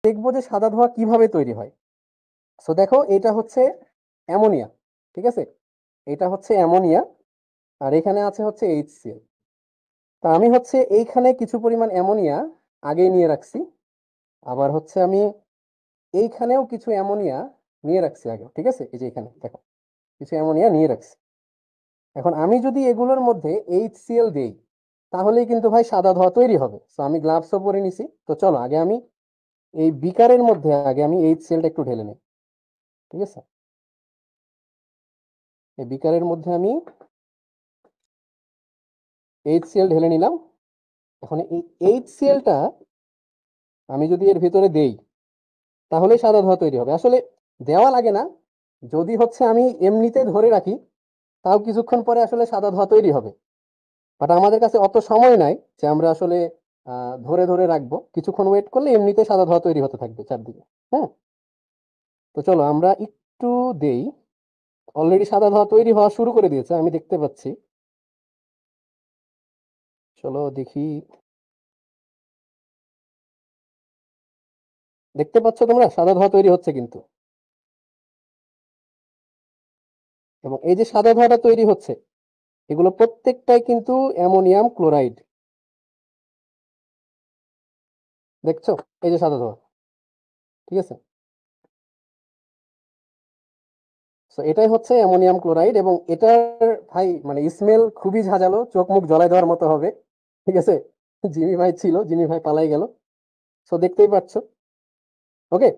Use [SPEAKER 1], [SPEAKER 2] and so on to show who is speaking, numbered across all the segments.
[SPEAKER 1] দেখবো যে সাদা ধোঁয়া কিভাবে তৈরি হয়। সো দেখো এটা হচ্ছে অ্যামোনিয়া, ঠিক আছে, এটা হচ্ছে অ্যামোনিয়া আর এখানে আছে হচ্ছে HCl। তা আমি হচ্ছে এইখানে কিছু পরিমাণ অ্যামোনিয়া আগেই নিয়ে রাখছি, আবার হচ্ছে আমি এইখানেও কিছু অ্যামোনিয়া নিয়ে রাখছি আগে, ঠিক আছে, এই যে এখানে দেখো কিছু অ্যামোনিয়া নিয়ে রাখছি। এখন আমি যদি এগুলোর মধ্যে HCl দেই তাহলেই কিন্তু ভাই সাদা ধোঁয়া তৈরি হবে। তো আমি গ্লাভসও পরে নিছি, তো চলো আগে আমি এই বিকারের মধ্যে আগে আমি HClটা একটু ঢেলে নিই, ঠিক আছে। এই বিকারের মধ্যে আমি HCl ঢেলে নিলাম। এখন এই HClটা আমি যদি এর ভিতরে দেই তাহলেই সাদা ধোঁয়া তৈরি হবে। আসলে দেওয়া লাগে না, যদি হচ্ছে আমি এমনিতে ধরে রাখি তাও কিছুক্ষণ পরে আসলে সাদা ধোঁয়া তৈরি হবে। বাট আমাদের কাছে অত সময় নাই যে আমরা আসলে ধরে ধরে রাখবো, কিছুক্ষণ ওয়েট করলে এমনিতে সাদা ধোঁয়া তৈরি হতে থাকবে চারদিকে। হ্যাঁ, তো চলো আমরা একটু দেই। অলরেডি সাদা ধোঁয়া তৈরি হওয়া শুরু করে দিয়েছে, আমি দেখতে পাচ্ছি। চলো দেখি, দেখতে পাচ্ছ তোমরা সাদা ধোঁয়া তৈরি হচ্ছে কিন্তু। এবং এই যে সাদা ধোঁয়াটা তৈরি হচ্ছে এগুলো প্রত্যেকটাই কিন্তু অ্যামোনিয়াম ক্লোরাইড, দেখছো, এই যে সাদা ধোঁয়া, ঠিক আছে। তো এটাই হচ্ছে অ্যামোনিয়াম ক্লোরাইড এবং এটার ভাই মানে স্মেল খুবই ঝাঁঝালো, চোখ মুখ জ্বলাই দেওয়ার মতো হবে, ঠিক আছে। জিমি ভাই ছিল, জিমি ভাই পালাই গেল। তো দেখতেই পাচ্ছ। ওকে,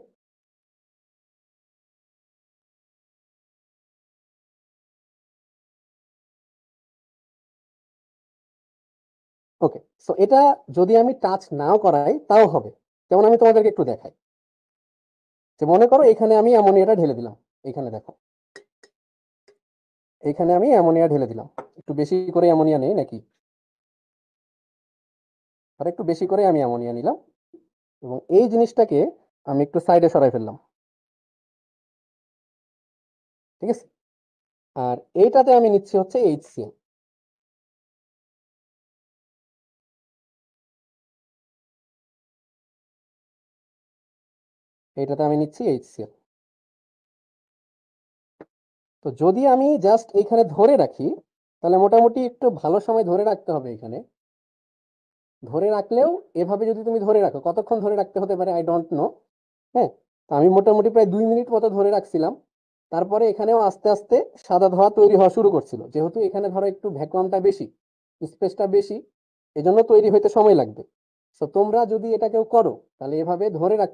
[SPEAKER 1] ওকে। সো এটা যদি আমি টাচ নাও করাই তাও হবে। যেমন আমি তোমাদেরকে একটু দেখাই, যে মনে করো এখানে আমি অ্যামোনিয়াটা ঢেলে দিলাম, এখানে দেখো, এখানে আমি অ্যামোনিয়া ঢেলে দিলাম। একটু বেশি করে অ্যামোনিয়া নেই নাকি, আর একটু বেশি করে আমি অ্যামোনিয়া নিলাম এবং এই জিনিসটাকে আমি একটু সাইডে সরাই ফেললাম, ঠিক আছে। আর এইটাতে আমি নিচ্ছি হচ্ছে HCl, এইটাতে আমি নিচ্ছি HCl। তো যদি আমি জাস্ট এইখানে ধরে রাখি তাহলে মোটামুটি একটু ভালো সময় ধরে রাখতে হবে এখানে। ধরে রাখলেও এভাবে যদি তুমি ধরে রাখো, কতক্ষণ ধরে রাখতে হতে পারে আই ডোন্ট নো। হ্যাঁ, তো আমি মোটামুটি প্রায় 2 মিনিট মতো ধরে রাখছিলাম। তারপরে এখানেও আস্তে আস্তে সাদা ধোঁয়া তৈরি হওয়া শুরু করছিল, যেহেতু এখানে ধরো একটু ভ্যাকুয়ামটা বেশি, স্পেসটা বেশি, এজন্য তৈরি হইতে সময় লাগবে। তো তোমরা যদি এটা কেউ করো তাহলে এভাবে ধরে রাখ।